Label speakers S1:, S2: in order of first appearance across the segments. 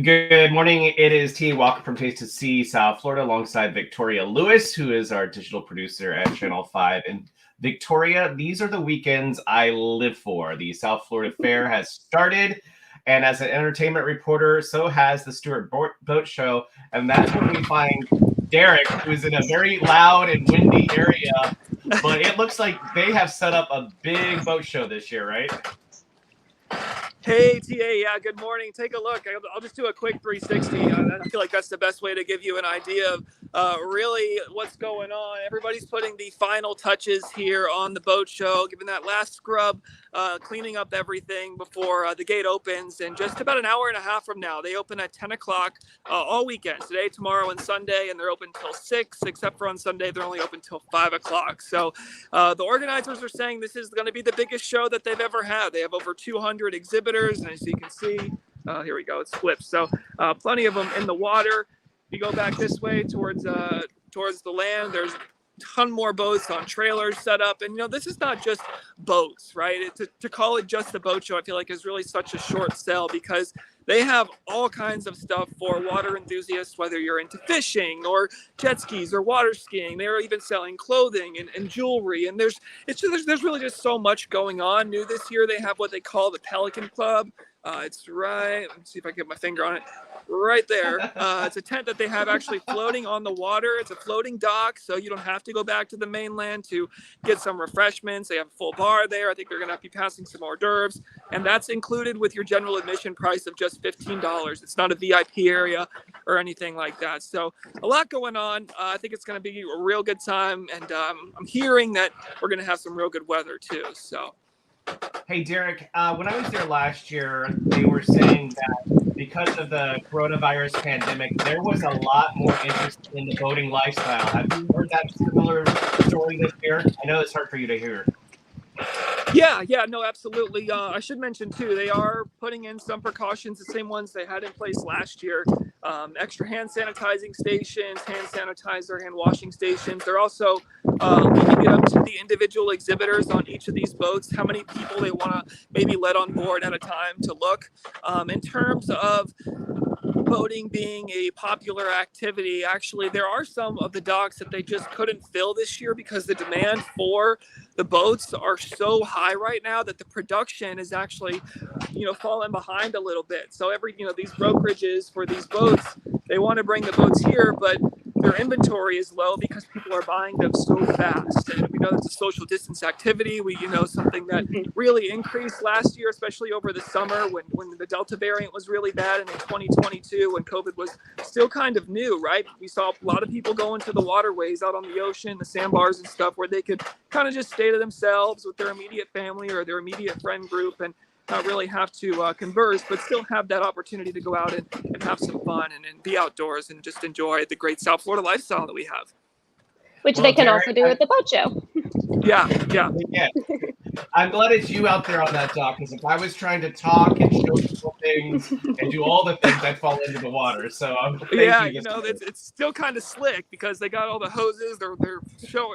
S1: Good morning. It is T. Walker from Taste to Sea, South Florida, alongside Victoria Lewis, who is our digital producer at Channel 5. And Victoria, these are the weekends I live for. The South Florida Fair has started. And as an entertainment reporter, so has the Stuart Boat Show. And that's where we find Derek, who's in a very loud and windy area. But it looks like they have set up a big boat show this year, right?
S2: Hey, TA, yeah, good morning. Take a look. I'll just do a quick 360. I feel like that's the best way to give you an idea of really what's going on. Everybody's putting the final touches here on the boat show, giving that last scrub, cleaning up everything before the gate opens. And just about an hour and a half from now, they open at 10 o'clock all weekend, today, tomorrow, and Sunday, and they're open till 6, except for on Sunday, they're only open till 5 o'clock. So the organizers are saying this is going to be the biggest show that they've ever had. They have over 200 exhibitors. And as you can see, here we go, it's flipped. So plenty of them in the water. If you go back this way towards the land, there's a ton more boats on trailers set up. And, this is not just boats, right? To call it just a boat show, I feel like is really such a short sell because they have all kinds of stuff for water enthusiasts, whether you're into fishing or jet skis or water skiing. They're even selling clothing and jewelry. And there's really just so much going on. New this year, they have what they call the Pelican Club. It's right, let me see if I can get my finger on it, right there. It's a tent that they have actually floating on the water. It's a floating dock, so you don't have to go back to the mainland to get some refreshments. They have a full bar there. I think they're going to be passing some hors d'oeuvres, and that's included with your general admission price of just $15. It's not a VIP area or anything like that. So a lot going on. I think it's going to be a real good time, and I'm hearing that we're going to have some real good weather too. So.
S1: Hey, Derek, when I was there last year, they were saying that because of the coronavirus pandemic, there was a lot more interest in the boating lifestyle. Have you heard that similar story this year? I know it's hard for you to hear.
S2: Yeah, no, absolutely. I should mention, too, they are putting in some precautions, the same ones they had in place last year. Extra hand sanitizing stations, hand sanitizer, hand washing stations. They're also leaving it up to the individual exhibitors on each of these boats, how many people they want to maybe let on board at a time to look. In terms of boating being a popular activity, actually, there are some of the docks that they just couldn't fill this year because the demand for the boats are so high right now that the production is actually, falling behind a little bit. So these brokerages for these boats, they want to bring the boats here, but their inventory is low because people are buying them so fast. And we know that's a social distance activity. Something that really increased last year, especially over the summer when the Delta variant was really bad, and in 2022 when COVID was still kind of new, right? We saw a lot of people going to the waterways out on the ocean, the sandbars and stuff, where they could kind of just stay to themselves with their immediate family or their immediate friend group and not really have to converse, but still have that opportunity to go out and have some fun and be outdoors and just enjoy the great South Florida lifestyle that we have.
S3: Which they can also do at the boat show.
S2: Yeah.
S1: I'm glad it's you out there on that dock, because if I was trying to talk and show people things and do all the things, I'd fall into the water. So
S2: it's still kind of slick because they got all the hoses. They're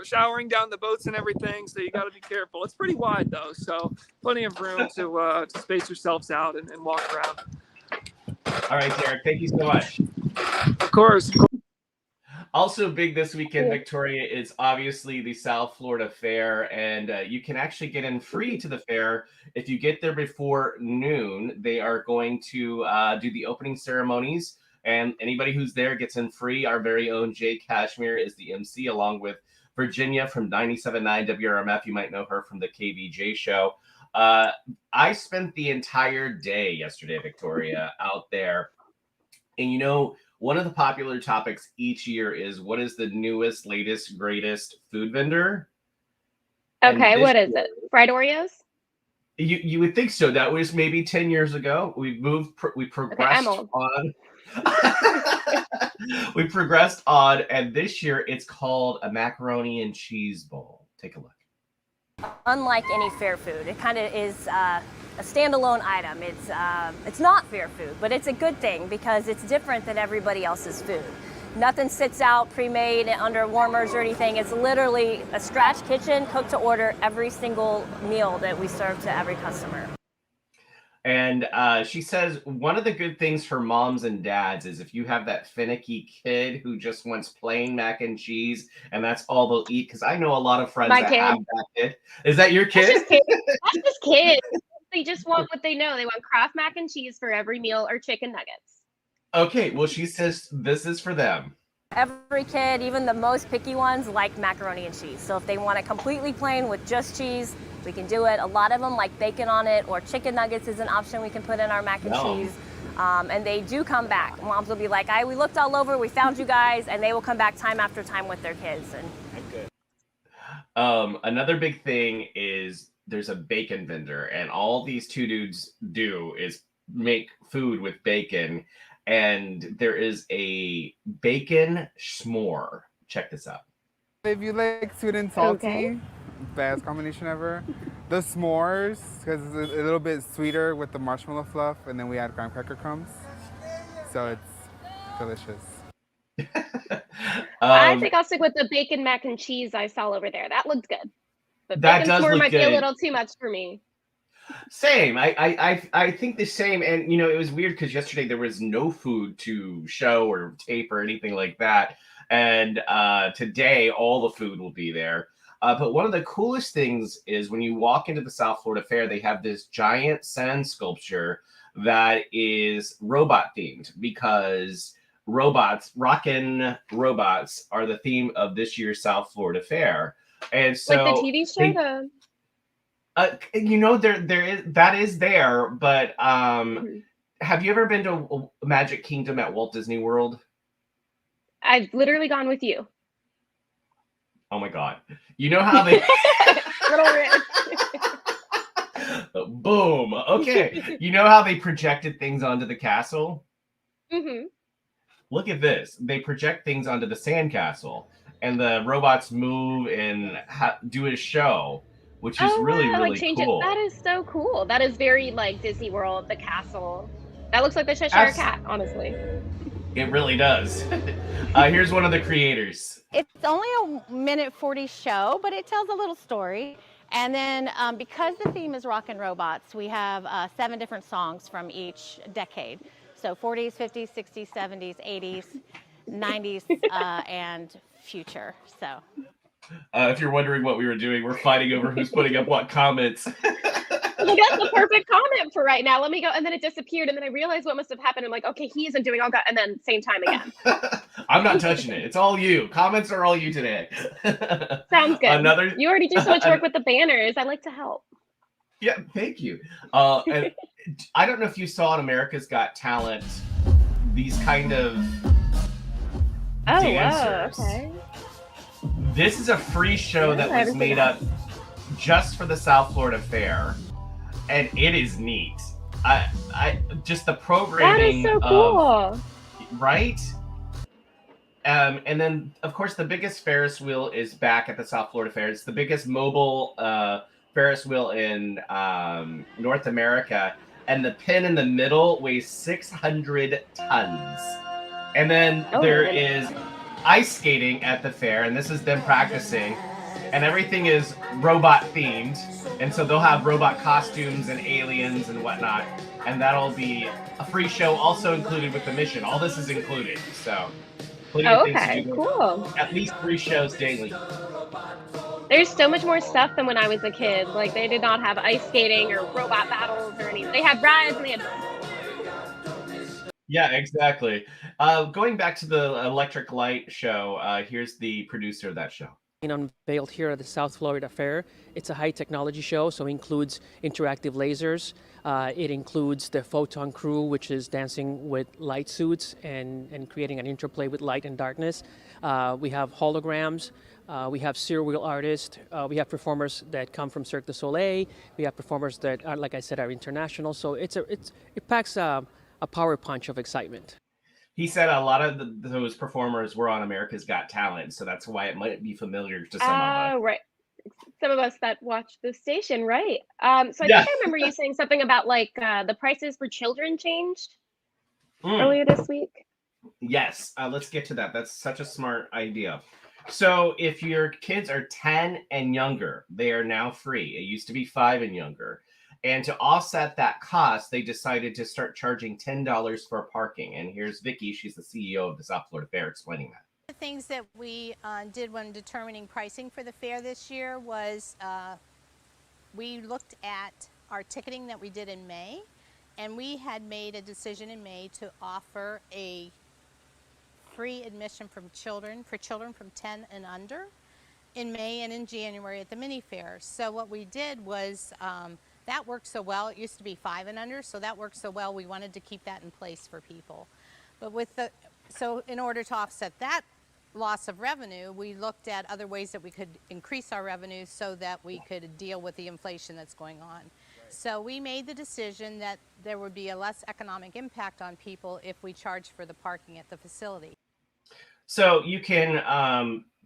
S2: showering down the boats and everything, so you got to be careful. It's pretty wide though, so plenty of room to space yourselves out and walk around.
S1: All right, Derek, thank you so much.
S2: Of course.
S1: Also big this weekend, Victoria, is obviously the South Florida Fair, and you can actually get in free to the fair if you get there before noon. They are going to do the opening ceremonies, and anybody who's there gets in free. Our very own Jay Cashmere is the MC, along with Virginia from 97.9 WRMF. You might know her from the KVJ show. I spent the entire day yesterday, Victoria, out there, and one of the popular topics each year is what is the newest, latest, greatest food vendor?
S3: Okay, what is it? Fried Oreos?
S1: You would think so. That was maybe 10 years ago. We progressed on. We progressed on, and this year it's called a macaroni and cheese bowl. Take a look.
S4: Unlike any fair food, it kind of is a standalone item. It's not fair food, but it's a good thing because it's different than everybody else's food. Nothing sits out pre-made under warmers or anything. It's literally a scratch kitchen, cooked to order every single meal that we serve to every customer.
S1: And she says one of the good things for moms and dads is if you have that finicky kid who just wants plain mac and cheese and that's all they'll eat. Because I know a lot of friends
S3: My
S1: that
S3: kid.
S1: have that kid. Is that your
S3: That's
S1: kid?
S3: just kids. That's just kids. They just want what they know. They want Kraft mac and cheese for every meal or chicken nuggets.
S1: Okay, well, she says this is for them.
S4: Every kid, even the most picky ones, like macaroni and cheese. So if they want it completely plain with just cheese, we can do it. A lot of them like bacon on it, or chicken nuggets is an option we can put in our mac and
S1: Yum.
S4: cheese. And they do come back. Moms will be like, we looked all over, we found you guys, and they will come back time after time with their kids. And
S1: Another big thing is there's a bacon vendor, and all these two dudes do is make food with bacon, and there is a bacon s'more. Check this out.
S5: If you like sweet and salty,
S3: Okay.
S5: best combination ever. The s'mores, because it's a little bit sweeter with the marshmallow fluff, and then we add graham cracker crumbs. So it's delicious.
S3: I think I'll stick with the bacon mac and cheese I saw over there. That looked good. But
S1: That
S3: bacon
S1: does
S3: s'more
S1: look
S3: might be a
S1: good.
S3: little too much for me.
S1: Same. I think the same. And it was weird because yesterday there was no food to show or tape or anything like that. And today all the food will be there. But one of the coolest things is when you walk into the South Florida Fair, they have this giant sand sculpture that is robot themed because rockin' robots are the theme of this year's South Florida Fair. And so
S3: Like the TV show.
S1: that is there, but have you ever been to Magic Kingdom at Walt Disney World?
S3: I've literally gone with you.
S1: Oh my God. You know how they
S3: Little rich.
S1: boom. Okay. You know how they projected things onto the castle?
S3: Mm-hmm.
S1: Look at this. They project things onto the sandcastle and the robots move and do a show, which is really
S3: change
S1: cool.
S3: it. That is so cool. That is very like Disney World, the castle. That looks like the Cheshire Cat, honestly.
S1: It really does. Here's one of the creators.
S6: It's only a minute 40 show, but it tells a little story. And then because the theme is rock and robots, we have 7 different songs from each decade. So 40s, 50s, 60s, 70s, 80s, 90s, and future. So
S1: if you're wondering what we were doing, we're fighting over who's putting up what comments.
S3: Well, that's the perfect comment for right now. Let me go. And then it disappeared. And then I realized what must have happened. I'm like, okay, he isn't doing all that. And then same time again.
S1: I'm not touching it. It's all you. Comments are all you today.
S3: Sounds good. You already do so much work with the banners. I like to help.
S1: Yeah, thank you. And I don't know if you saw on America's Got Talent these kind of dancers.
S3: Oh, okay.
S1: This is a free show that was made up just for the South Florida Fair, and it is neat. I just the programming.
S3: That is so cool.
S1: Right? And then, of course, the biggest Ferris wheel is back at the South Florida Fair. It's the biggest mobile Ferris wheel in North America. And the pin in the middle weighs 600 tons. And then there is ice skating at the fair. And this is them practicing. And everything is robot themed. And so they'll have robot costumes and aliens and whatnot. And that'll be a free show also included with the mission. All this is included. So plenty of things to do.
S3: Cool.
S1: At least 3 shows daily.
S3: There's so much more stuff than when I was a kid. Like they did not have ice skating or robot battles or anything. They had rides and they had.
S1: Yeah, exactly. Going back to the electric light show, here's the producer of that show.
S7: Unveiled here at the South Florida Fair. It's a high technology show, so it includes interactive lasers. It includes the photon crew, which is dancing with light suits and creating an interplay with light and darkness. We have holograms. We have serial artists. We have performers that come from Cirque du Soleil. We have performers that are, like I said, are international. So it packs a power punch of excitement.
S1: He said a lot of those performers were on America's Got Talent, so that's why it might be familiar to some of us.
S3: Oh, right. Some of us that watch the station, right? So I think I remember you saying something about like the prices for children changed earlier this week.
S1: Yes, let's get to that. That's such a smart idea. So if your kids are 10 and younger, they are now free. It used to be 5 and younger. And to offset that cost, they decided to start charging $10 for parking. And here's Vicky. She's the CEO of the South Florida Fair explaining that.
S8: The things that we did when determining pricing for the fair this year was we looked at our ticketing that we did in May, and we had made a decision in May to offer a free admission for children from 10 and under in May and in January at the mini fair. So what we did was that worked so well. It used to be 5 and under, so that worked so well we wanted to keep that in place for people. But so in order to offset that loss of revenue, we looked at other ways that we could increase our revenue so that we could deal with the inflation that's going on. So we made the decision that there would be a less economic impact on people if we charged for the parking at the facility.
S1: So you can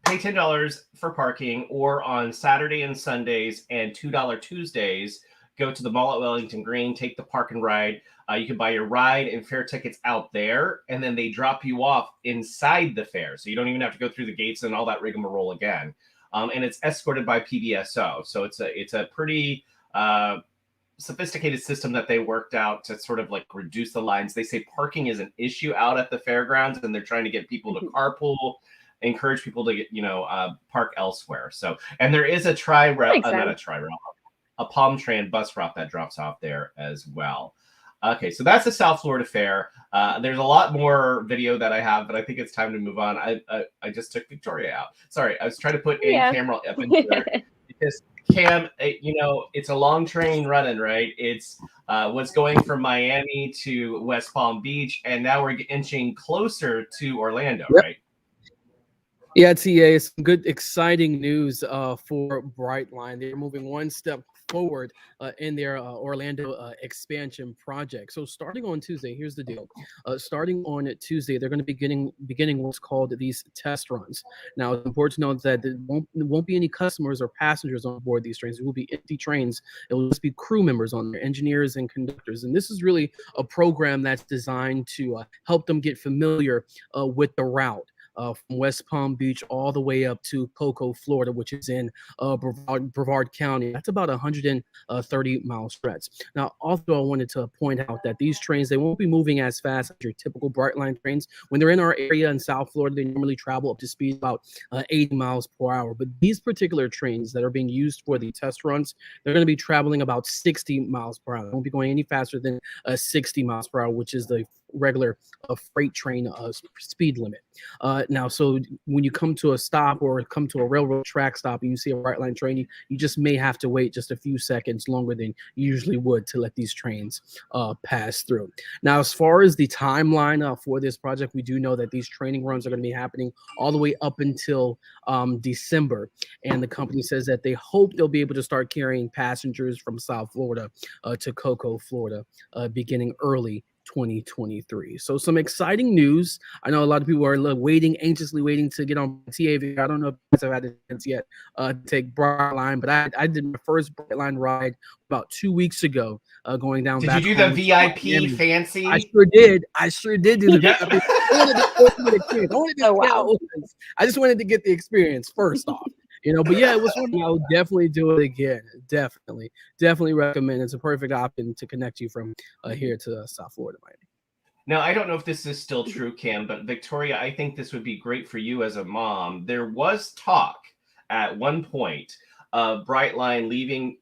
S1: pay $10 for parking, or on Saturday and Sundays and $2 Tuesdays, go to the mall at Wellington Green, take the park and ride. You can buy your ride and fair tickets out there, and then they drop you off inside the fair. So you don't even have to go through the gates and all that rigmarole again. And it's escorted by PBSO. So it's a pretty sophisticated system that they worked out to sort of like reduce the lines. They say parking is an issue out at the fairgrounds, and they're trying to get people to carpool, encourage people to get, park elsewhere. So, and there is a a Palm Tran bus route that drops off there as well. Okay, so that's the South Florida Fair. There's a lot more video that I have, but I think it's time to move on. I just took Victoria out. Sorry, I was trying to put in camera up in here because Cam, it's a long train running, right? It's was going from Miami to West Palm Beach, and now we're inching closer to Orlando, right?
S9: Yeah, TA, it's some good, exciting news for Brightline. They're moving one step forward in their Orlando expansion project. So starting on Tuesday, here's the deal. Starting on Tuesday, they're going to be beginning what's called these test runs. Now, it's important to note that there won't be any customers or passengers on board these trains. It will be empty trains. It will just be crew members on there, engineers and conductors. And this is really a program that's designed to help them get familiar with the route. From West Palm Beach all the way up to Cocoa, Florida, which is in Brevard County. That's about 130-mile stretch. Now, also, I wanted to point out that these trains, they won't be moving as fast as your typical Brightline trains. When they're in our area in South Florida, they normally travel up to speed about 80 miles per hour. But these particular trains that are being used for the test runs, they're going to be traveling about 60 miles per hour. They won't be going any faster than 60 miles per hour, which is the regular freight train speed limit. Now, so when you come to a stop or come to a railroad track stop and you see a Brightline train, you just may have to wait just a few seconds longer than you usually would to let these trains pass through. Now, as far as the timeline for this project, we do know that these training runs are going to be happening all the way up until December. And the company says that they hope they'll be able to start carrying passengers from South Florida to Cocoa, Florida, beginning early 2023. So some exciting news. I know a lot of people are anxiously waiting to get on TA. I don't know if you guys have had a chance yet to take Brightline, but I did my first Brightline ride about 2 weeks ago, going down.
S1: Did
S9: back
S1: you do the VIP
S9: Miami.
S1: fancy?
S9: I sure did do the VIP. I just wanted to get the experience first off. But yeah, it was fun. I would definitely do it again. Definitely recommend. It's a perfect option to connect you from here to South Florida, Miami.
S1: Now, I don't know if this is still true, Cam, but Victoria, I think this would be great for you as a mom. There was talk at one point of Brightline leaving,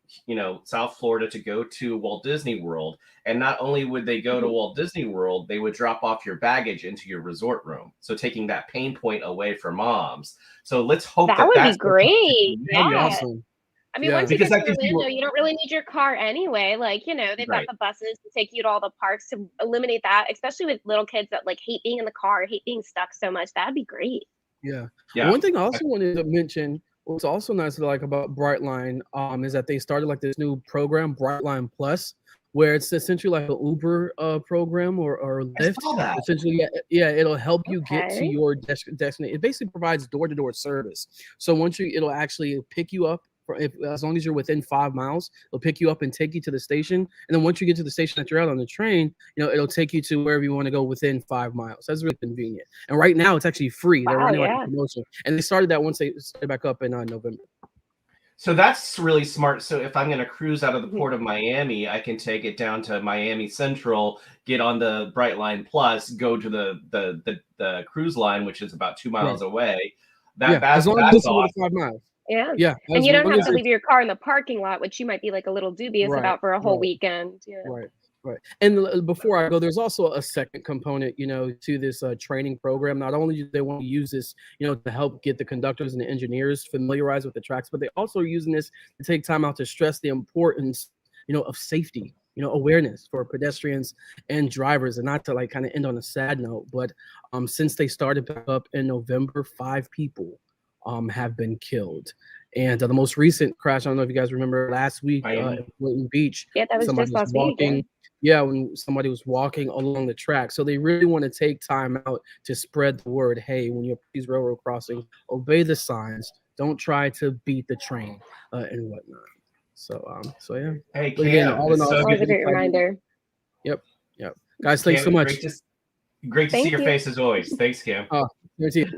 S1: South Florida to go to Walt Disney World. And not only would they go to Walt Disney World, they would drop off your baggage into your resort room. So taking that pain point away for moms. So let's hope
S3: that would
S1: that's
S3: be great.
S9: That'd be awesome.
S3: I mean, once you get to Orlando, you don't really need your car anyway. Like, they've got the buses to take you to all the parks to eliminate that, especially with little kids that hate being in the car, hate being stuck so much. That'd be great.
S9: Yeah. One thing I also wanted to mention, what's also nice to like about Brightline is that they started this new program, Brightline Plus, where it's essentially like an Uber program or Lyft. Essentially, it'll help you get to your destination. It basically provides door-to-door service. So it'll actually pick you up as long as you're within 5 miles. It'll pick you up and take you to the station. And then once you get to the station that you're at on the train, it'll take you to wherever you want to go within 5 miles. That's really convenient. And right now, it's actually free. They're running a promotion, and they started that once they started back up in November.
S1: So that's really smart. So if I'm going to cruise out of the port of Miami, I can take it down to Miami Central, get on the Brightline Plus, go to the cruise line, which is about 2
S9: Right.
S1: miles away.
S9: Yeah, as long as
S1: That's
S9: it's within
S1: awesome.
S9: 5 miles.
S3: Yeah.
S9: Yeah,
S3: And
S9: as
S3: you don't
S9: long
S3: have
S9: as
S3: to
S9: it's
S3: leave your car in the parking lot, which you might be like a little dubious
S9: right,
S3: about for a whole
S9: right,
S3: weekend. Yeah.
S9: right, right. And before I go, there's also a second component, to this training program. Not only do they want to use this, to help get the conductors and the engineers familiarized with the tracks, but they also are using this to take time out to stress the importance, of safety, awareness for pedestrians and drivers. And not to like kind of end on a sad note, but since they started back up in November, 5 people have been killed. And the most recent crash, I don't know if you guys remember last week in Boynton Beach,
S3: Yeah, that was
S9: somebody
S3: just
S9: was
S3: last week.
S9: walking. Yeah, when somebody was walking along the track. So they really want to take time out to spread the word. Hey, when you're at these railroad crossings, obey the signs. Don't try to beat the train and whatnot. So yeah.
S1: Hey,
S9: But again,
S1: Cam,
S9: all in
S1: it's
S9: all,
S1: so
S3: That was
S1: good.
S3: a great reminder.
S9: Yep. Guys, thanks so
S1: Cam,
S9: much.
S1: great to see
S3: Thank
S1: your
S3: you.
S1: face as always. Thanks, Cam.
S9: Guarantee it.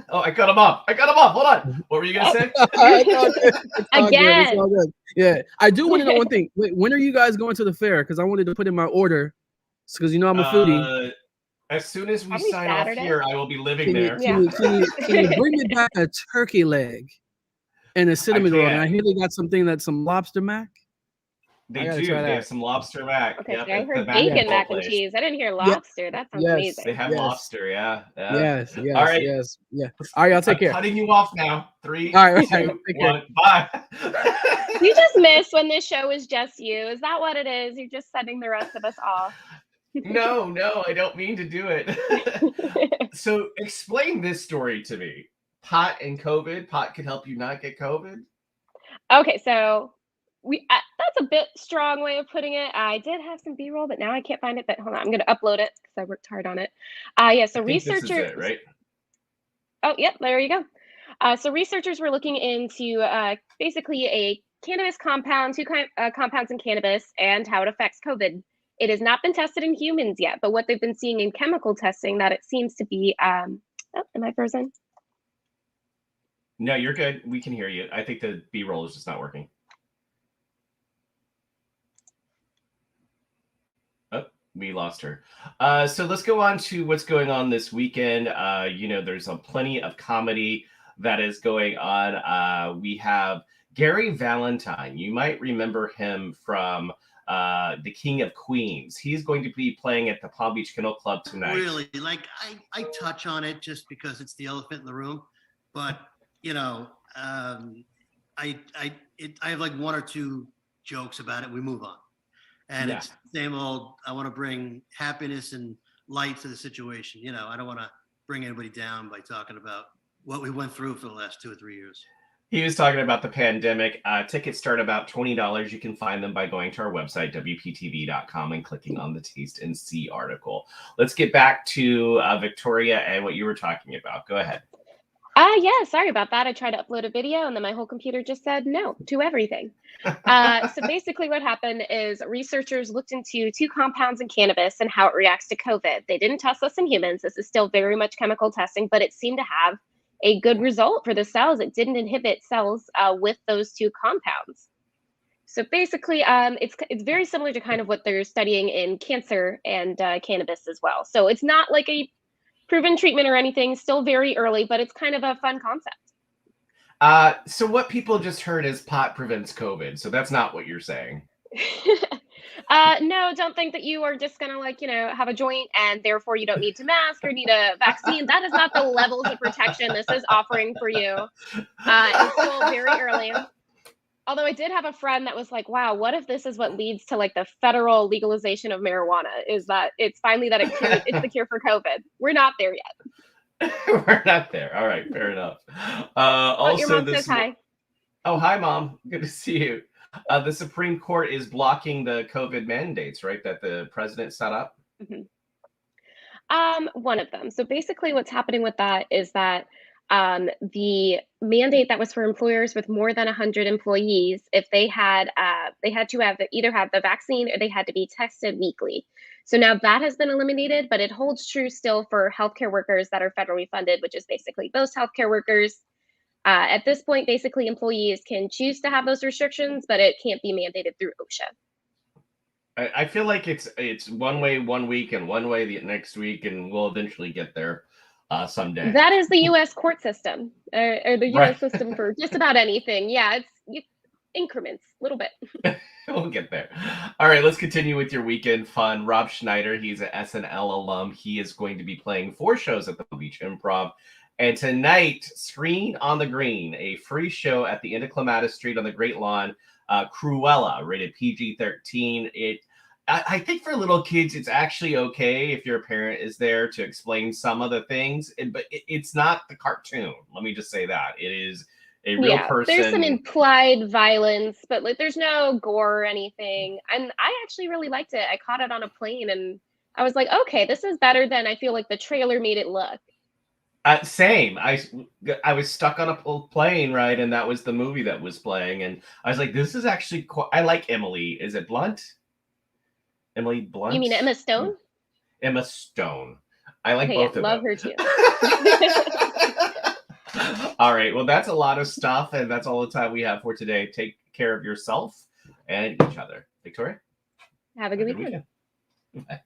S1: Oh, I cut him off. Hold on. What were you gonna say?
S9: It's all good. It's all good. It's
S3: Again.
S9: all good. Yeah, I do want to know one thing. Wait, when are you guys going to the fair? Because I wanted to put in my order, because I'm a foodie.
S1: As soon as we
S3: Probably
S1: sign off
S3: Saturday.
S1: here, I will be living
S9: Can you,
S1: there.
S9: can, you, can, you, can you bring me back a turkey leg and a cinnamon roll? And I hear they got some lobster mac.
S1: They do. They have some lobster mac.
S3: Okay,
S1: Yep,
S3: so I
S1: at the
S3: heard
S1: Mac
S3: bacon
S1: and Roll
S3: mac and
S1: place.
S3: cheese. I didn't hear
S9: Yeah.
S3: lobster. That sounds
S9: Yes.
S3: amazing.
S1: They have
S9: Yes.
S1: lobster. Yeah.
S9: Yes.
S1: All right.
S9: Yes. Yeah. All right, I'll take care.
S1: Cutting you off now. 3,
S9: All right,
S1: 2,
S9: take care.
S1: 1. Bye.
S3: You just miss when this show is just you. Is that what it is? You're just setting the rest of us off.
S1: No, I don't mean to do it. So explain this story to me. Pot and COVID. Pot could help you not get COVID.
S3: Okay, so that's a bit strong way of putting it. I did have some B-roll, but now I can't find it. But hold on, I'm going to upload it because I worked hard on it. Yeah, so
S1: I think this is
S3: researchers.
S1: it, right?
S3: Oh, yep, there you go. So researchers were looking into basically a cannabis compound, two compounds in cannabis, and how it affects COVID. It has not been tested in humans yet, but what they've been seeing in chemical testing, that it seems to be. Am I frozen?
S1: No, you're good. We can hear you. I think the B-roll is just not working. Oh, we lost her. So let's go on to what's going on this weekend. There's plenty of comedy that is going on. We have Gary Valentine. You might remember him from the King of Queens. He's going to be playing at the Palm Beach Kennel Club tonight.
S10: Really, I touch on it just because it's the elephant in the room, but I have like 1 or 2 jokes about it. We move on, and it's the same old. I want to bring happiness and light to the situation. I don't want to bring anybody down by talking about what we went through for the last 2 or 3 years.
S1: He was talking about the pandemic. Tickets start about $20. You can find them by going to our website, WPTV.com, and clicking on the Taste and See article. Let's get back to Victoria and what you were talking about. Go ahead.
S3: Yeah, sorry about that. I tried to upload a video and then my whole computer just said no to everything. So basically what happened is researchers looked into 2 compounds in cannabis and how it reacts to COVID. They didn't test this in humans. This is still very much chemical testing, but it seemed to have a good result for the cells. It didn't inhibit cells with those 2 compounds. So basically, it's very similar to kind of what they're studying in cancer and cannabis as well. So it's not like a proven treatment or anything, still very early, but it's kind of a fun concept.
S1: So what people just heard is pot prevents COVID. So that's not what you're saying.
S3: No, don't think that you are just gonna have a joint and therefore you don't need to mask or need a vaccine. That is not the levels of protection this is offering for you. It's still very early. Although I did have a friend that was like, wow, what if this is what leads to like the federal legalization of marijuana, is that it's finally that it's the cure for COVID. We're not there yet.
S1: We're not there. All right, fair enough.
S3: Your mom says hi.
S1: Oh, hi, Mom. Good to see you. The Supreme Court is blocking the COVID mandates, right, that the president set up?
S3: Mm-hmm. One of them. So basically what's happening with that is that the mandate that was for employers with more than 100 employees, if they had to either have the vaccine or they had to be tested weekly. So now that has been eliminated, but it holds true still for healthcare workers that are federally funded, which is basically most healthcare workers. At this point, basically, employees can choose to have those restrictions, but it can't be mandated through OSHA.
S1: I feel like it's one way one week and one way the next week, and we'll eventually get there someday.
S3: That is the U.S. court system, or the
S1: Right.
S3: U.S. system for just about anything. Yeah, it's increments, a little bit.
S1: We'll get there. All right, let's continue with your weekend fun. Rob Schneider, he's an SNL alum. He is going to be playing 4 shows at the Palm Beach Improv. And tonight, Screen on the Green, a free show at the end of Clematis Street on the Great Lawn. Cruella, rated PG-13. I think for little kids, it's actually okay if your parent is there to explain some of the things, but it's not the cartoon. Let me just say that. It is a real person.
S3: There's some implied violence, but like there's no gore or anything. And I actually really liked it. I caught it on a plane and I was like, okay, this is better than I feel like the trailer made it look.
S1: Same. I was stuck on a plane, right? And that was the movie that was playing. And I was like, this is actually I like Emily. Is it Blunt? Emily Blunt?
S3: You mean Emma Stone?
S1: Emma Stone. I like both of them.
S3: Love her too.
S1: All right. Well, that's a lot of stuff. And that's all the time we have for today. Take care of yourself and each other. Victoria?
S3: Have a good weekend.
S1: Bye.